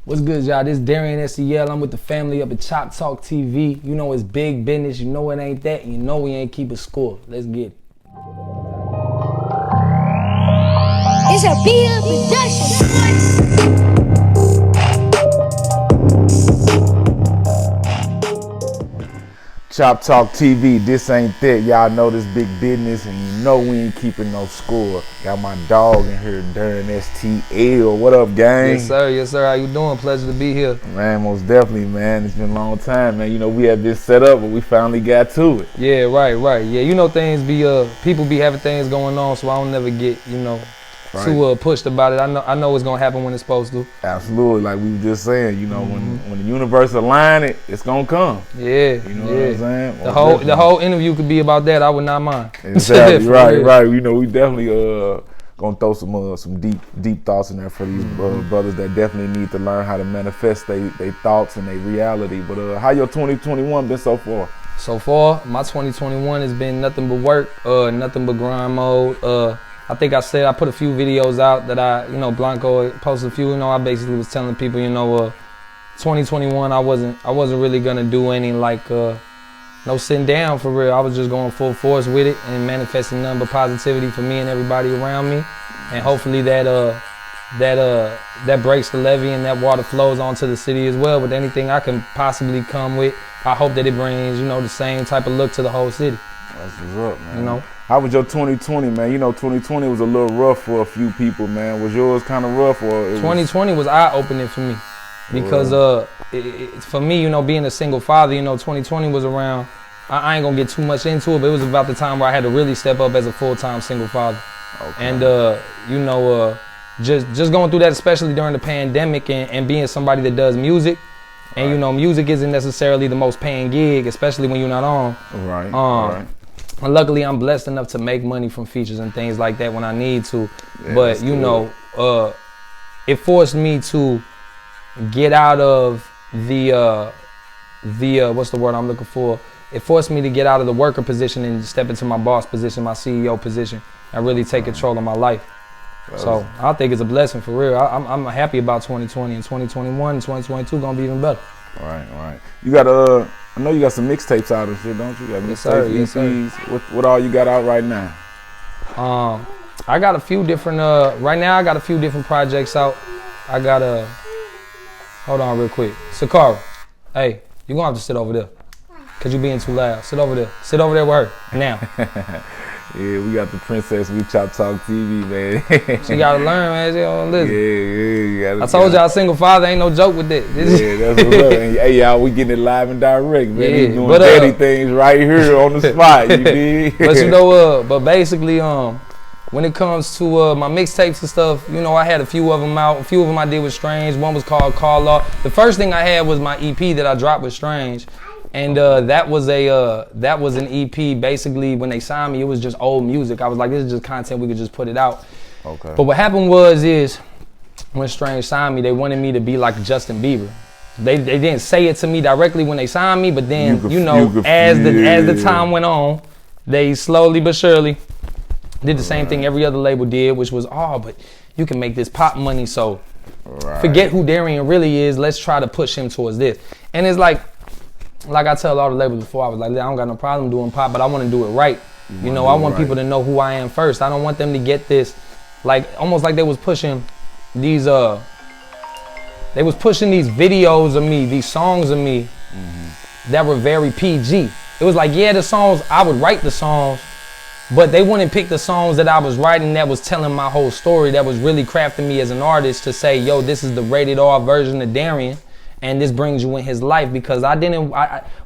What's good, y'all? This is Darreinstl. I'm with the family up at Chop Talk TV. You know it's big business. You know it ain't that. You know we ain't keep a score. Let's get it. It's a Being production. Chop Talk TV, this ain't that. Y'all know this big business and you know we ain't keeping no score. Got my dog in here, Darreinstl. What up, gang? Yes, sir. Yes, sir. How you doing? Pleasure to be here. Man, most definitely, man. It's been a long time, man. You know, we had this set up, but we finally got to it. Yeah, right. Yeah, you know things be, people be having things going on, so I don't never get, too pushed about it. I know it's gonna happen when it's supposed to. Absolutely, like we were just saying, you know, when the universe align it, it's gonna come. Yeah, you know what I'm saying. The whole interview could be about that. I would not mind. Exactly, right. You know, we definitely gonna throw some deep thoughts in there for these brothers that definitely need to learn how to manifest their thoughts and their reality. But how your 2021 been so far? So far, my 2021 has been nothing but work, nothing but grind mode. I think I put a few videos out that Blanco posted a few. I basically was telling people, 2021 I wasn't really gonna do any no sitting down for real. I was just going full force with it and manifesting nothing but positivity for me and everybody around me. And hopefully that breaks the levee and that water flows onto the city as well. With anything I can possibly come with, I hope that it brings, the same type of look to the whole city. That's what's up, man. How was your 2020, man? 2020 was a little rough for a few people, man. Was yours kind of rough, or 2020 was eye-opening for me because for me, being a single father, 2020 was around. I ain't gonna get too much into it, but it was about the time where I had to really step up as a full-time single father. Okay. And just going through that, especially during the pandemic, and being somebody that does music, and music isn't necessarily the most paying gig, especially when you're not on. Right. And luckily, I'm blessed enough to make money from features and things like that when I need to. Yeah, but it forced me to get out of the what's the word I'm looking for? It forced me to get out of the worker position and step into my boss position, my CEO position, and really take control of my life. So I think it's a blessing for real. I'm happy about 2020 and 2021 and 2022 gonna be even better. Right. You got I know you got some mixtapes out and shit, don't you? You got mixtapes, yes, sir. EPs. What all you got out right now? I got a few different. Right now, I got a few different projects out. I got hold on real quick. Sakara, hey, you gonna have to sit over there, cause you being too loud. Sit over there. Sit over there with her now. Yeah, we got the princess. We Chop Talk TV, man. She gotta learn, man. She don't listen. Yeah. I told y'all, single father ain't no joke with that. Yeah, that's what's up. And, hey, y'all, we getting it live and direct, man. He's doing daddy things right here on the spot. You dig? But but basically, when it comes to my mixtapes and stuff, I had a few of them out. A few of them I did with Strange. One was called Call Off. The first thing I had was my EP that I dropped with Strange. And that was an EP. Basically, when they signed me, it was just old music. I was like, this is just content, we could just put it out. Okay. But what happened is when Strange signed me, they wanted me to be like Justin Bieber. They didn't say it to me directly when they signed me, but then as the time went on, they slowly but surely did the same thing every other label did, which was, but you can make this pop money, so forget who Darrian really is. Let's try to push him towards this. And it's like I tell all the labels before, I was like, I don't got no problem doing pop, but I want to do it right. I want people to know who I am first. I don't want them to get this, almost like they was pushing these videos of me, these songs of me that were very PG. It was like, the songs, I would write the songs, but they wouldn't pick the songs that I was writing that was telling my whole story, that was really crafting me as an artist to say, yo, this is the rated R version of Darrian. And this brings you in his life, because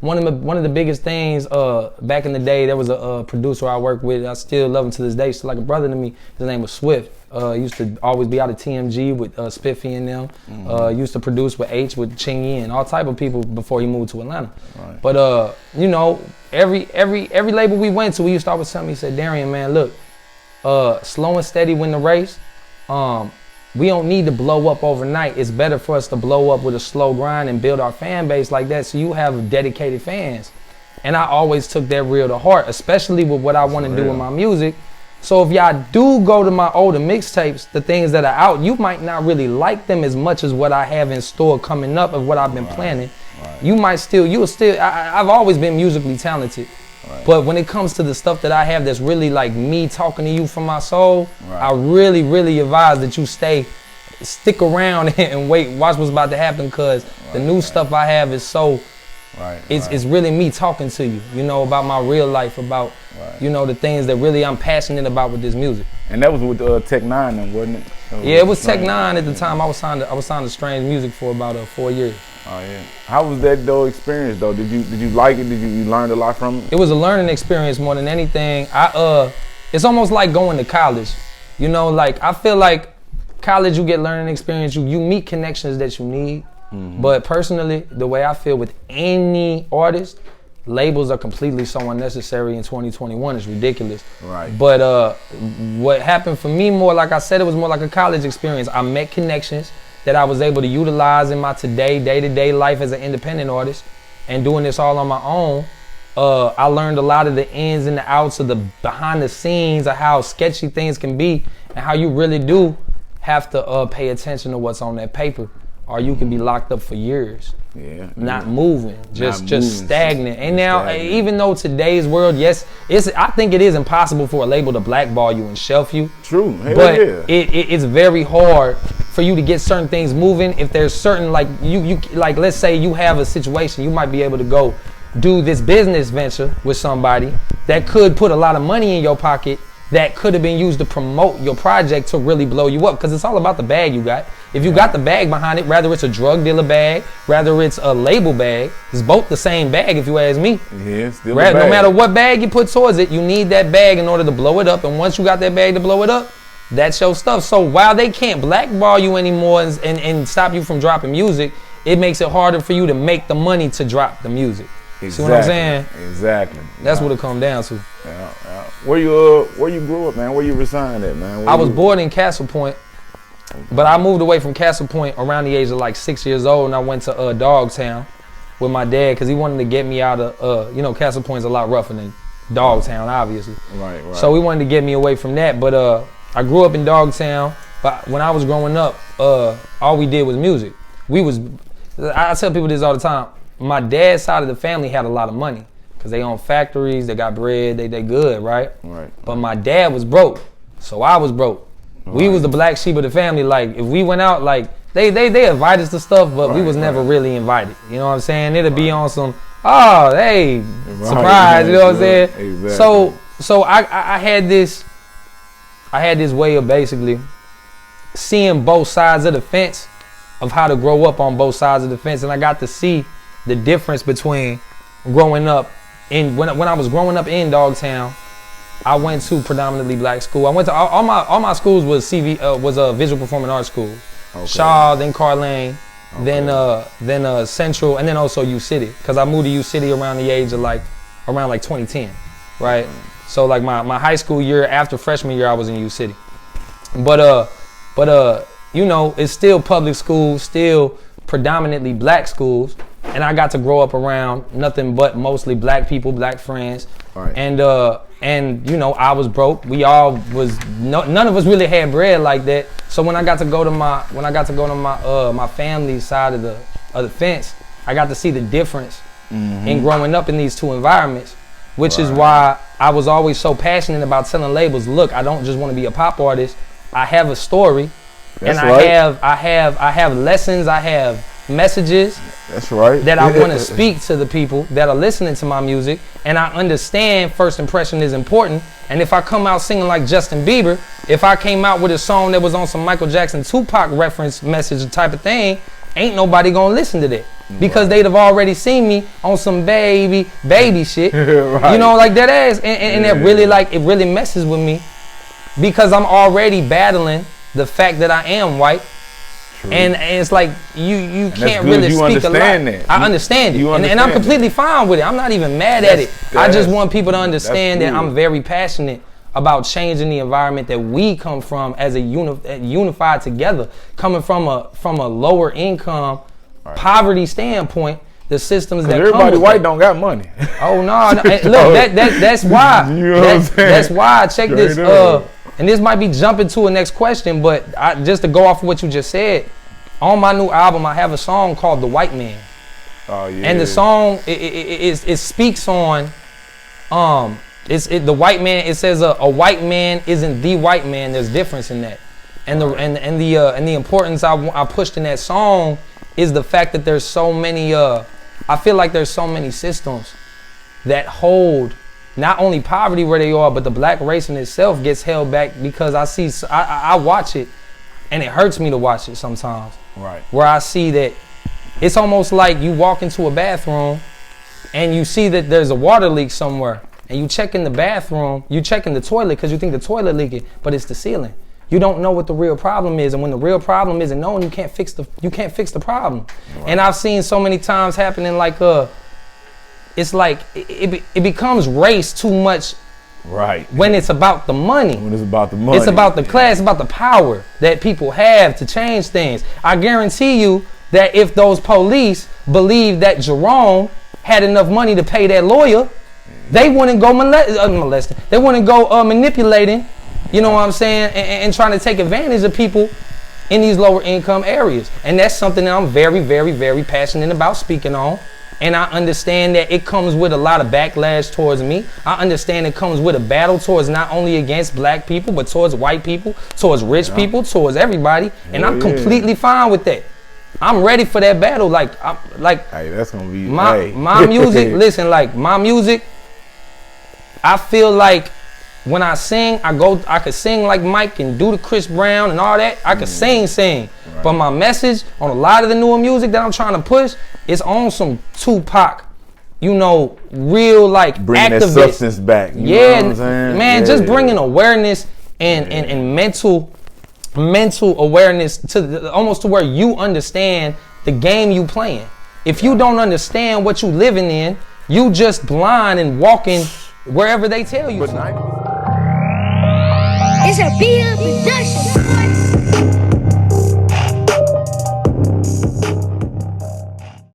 one of the biggest things back in the day, there was a producer I worked with. I still love him to this day. Still like a brother to me. His name was Swift. Used to always be out of TMG with Spiffy and them. Used to produce with H, with Ching Yi, and all type of people before he moved to Atlanta. Right. But every label we went to, he used to always tell me, he said, Darrian, man, look, slow and steady win the race. We don't need to blow up overnight. It's better for us to blow up with a slow grind and build our fan base like that, so you have dedicated fans. And I always took that real to heart, especially with what I want to do with my music. So if y'all do go to my older mixtapes, the things that are out, you might not really like them as much as what I have in store coming up of what I've been planning. Right. I've always been musically talented. Right. But when it comes to the stuff that I have that's really like me talking to you from my soul, I really, really advise that you stick around and watch what's about to happen, because the new stuff I have is so, it's really me talking to you, you know, about my real life, about, you know, the things that really I'm passionate about with this music. And that was with Tech Nine then, wasn't it? Yeah, it was Tech Nine at the time. I was signed to Strange Music for about 4 years. Oh yeah. How was that though experience though? Did you like it? Did you learn a lot from it? It was a learning experience more than anything. It's almost like going to college. You know, like I feel like college, you get learning experience, you meet connections that you need. But personally, the way I feel with any artist, labels are completely so unnecessary in 2021. It's ridiculous. Right. But what happened for me more, like I said, it was more like a college experience. I met connections that I was able to utilize in my day-to-day life as an independent artist, and doing this all on my own. I learned a lot of the ins and the outs of the behind the scenes of how sketchy things can be, and how you really do have to pay attention to what's on that paper, or you can be locked up for years. Yeah. Not moving, just stagnant. And now, even though today's world, yes, I think it is impossible for a label to blackball you and shelf you. True. But it's very hard for you to get certain things moving. If there's certain, like you like, let's say you have a situation, you might be able to go do this business venture with somebody that could put a lot of money in your pocket, that could have been used to promote your project to really blow you up, because it's all about the bag you got. If you got the bag behind it, whether it's a drug dealer bag, whether it's a label bag, it's both the same bag if you ask me. Yeah, still a bag. No matter what bag you put towards it, you need that bag in order to blow it up. And once you got that bag to blow it up, that's your stuff. So while they can't blackball you anymore and stop you from dropping music, it makes it harder for you to make the money to drop the music. Exactly. See what I'm saying? Exactly. That's what it comes down to. Yeah. Where you grew up, man? Where you resided at, man? I was born in Castle Point, but I moved away from Castle Point around the age of like 6 years old, and I went to Dogtown with my dad, because he wanted to get me out of, you know, Castle Point's a lot rougher than Dogtown, obviously. Right. So he wanted to get me away from that, but I grew up in Dogtown, but when I was growing up, all we did was music. I tell people this all the time. My dad's side of the family had a lot of money, because they own factories, they got bread, they good, right? But my dad was broke, so I was broke. We was the black sheep of the family. Like, if we went out, like, they invite us to stuff, but we was never really invited. You know what I'm saying? It'd be on some, oh, hey, surprise, you know what I'm saying? Exactly. So I had this way of basically seeing both sides of the fence, of how to grow up on both sides of the fence, and I got to see the difference between growing up when I was growing up in Dogtown. I went to predominantly black school. I went to all my schools was visual performing arts schools. Okay. Shaw, then Carlane, then Central, and then also U City, because I moved to U City around the age of around 2010, right? So like my high school year, after freshman year, I was in U City. But you know, it's still public schools, still predominantly black schools, and I got to grow up around nothing but mostly black people, black friends. Right. And you know, I was broke. We all was none of us really had bread like that. So when I got to go to my family's side of the fence, I got to see the difference in growing up in these two environments, which is why I was always so passionate about telling labels, look, I don't just want to be a pop artist. I have a story. That's and I have lessons, I have messages. That's right. That I want to speak to the people that are listening to my music, and I understand first impression is important. And if I come out singing like Justin Bieber, if I came out with a song that was on some Michael Jackson, Tupac reference message type of thing, ain't nobody gonna listen to that, because they'd have already seen me on some baby shit. You know, like that ass, and that really it really messes with me, because I'm already battling the fact that I am white. True. And it's like you can't really speak a lot. I understand it, and I'm completely fine with it. I'm not even mad at it. I just want people to understand that I'm very passionate about changing the environment that we come from as a unified together, coming from a lower income poverty standpoint. the systems that everybody come with white that. don't got money. Oh no! Hey, look, that's why. You know what I'm saying? That's why. Check Straight this. up. And this might be jumping to a next question, but just to go off of what you just said, on my new album, I have a song called "The White Man." Oh yeah. And the song it speaks on the white man. It says a white man isn't the white man. There's difference in that, and the importance I pushed in that song is the fact that there's so many. I feel like there's so many systems that hold not only poverty where they are, but the black race in itself gets held back because I watch it, and it hurts me to watch it sometimes. Right. Where I see that it's almost like you walk into a bathroom and you see that there's a water leak somewhere, and you check in the bathroom, you check in the toilet because you think the toilet leaking, but it's the ceiling. You don't know what the real problem is, and when the real problem isn't known, you can't fix the problem. Right. And I've seen so many times happening like it's like it becomes race too much. Right. When it's about the money. When it's about the money. It's about the class, about the power that people have to change things. I guarantee you that if those police believed that Jerome had enough money to pay that lawyer, they wouldn't go molesting. They wouldn't go manipulating, you know what I'm saying, and trying to take advantage of people in these lower income areas. And that's something that I'm very, very, very passionate about speaking on. And I understand that it comes with a lot of backlash towards me. I understand it comes with a battle towards not only against black people, but towards white people, towards rich people, towards everybody. And I'm completely fine with that. I'm ready for that battle. Hey, that's gonna be my music. Listen, like my music, I feel like when I sing, I could sing like Mike and do the Chris Brown and all that. I could sing. Right. But my message on a lot of the newer music that I'm trying to push is on some Tupac, you know, real like bringing activist. that substance back. You know what I'm saying? Man, just bringing awareness and mental awareness to almost to where you understand the game you playing. If you don't understand what you living in, you just blind and walking wherever they tell you to. It's a Being production.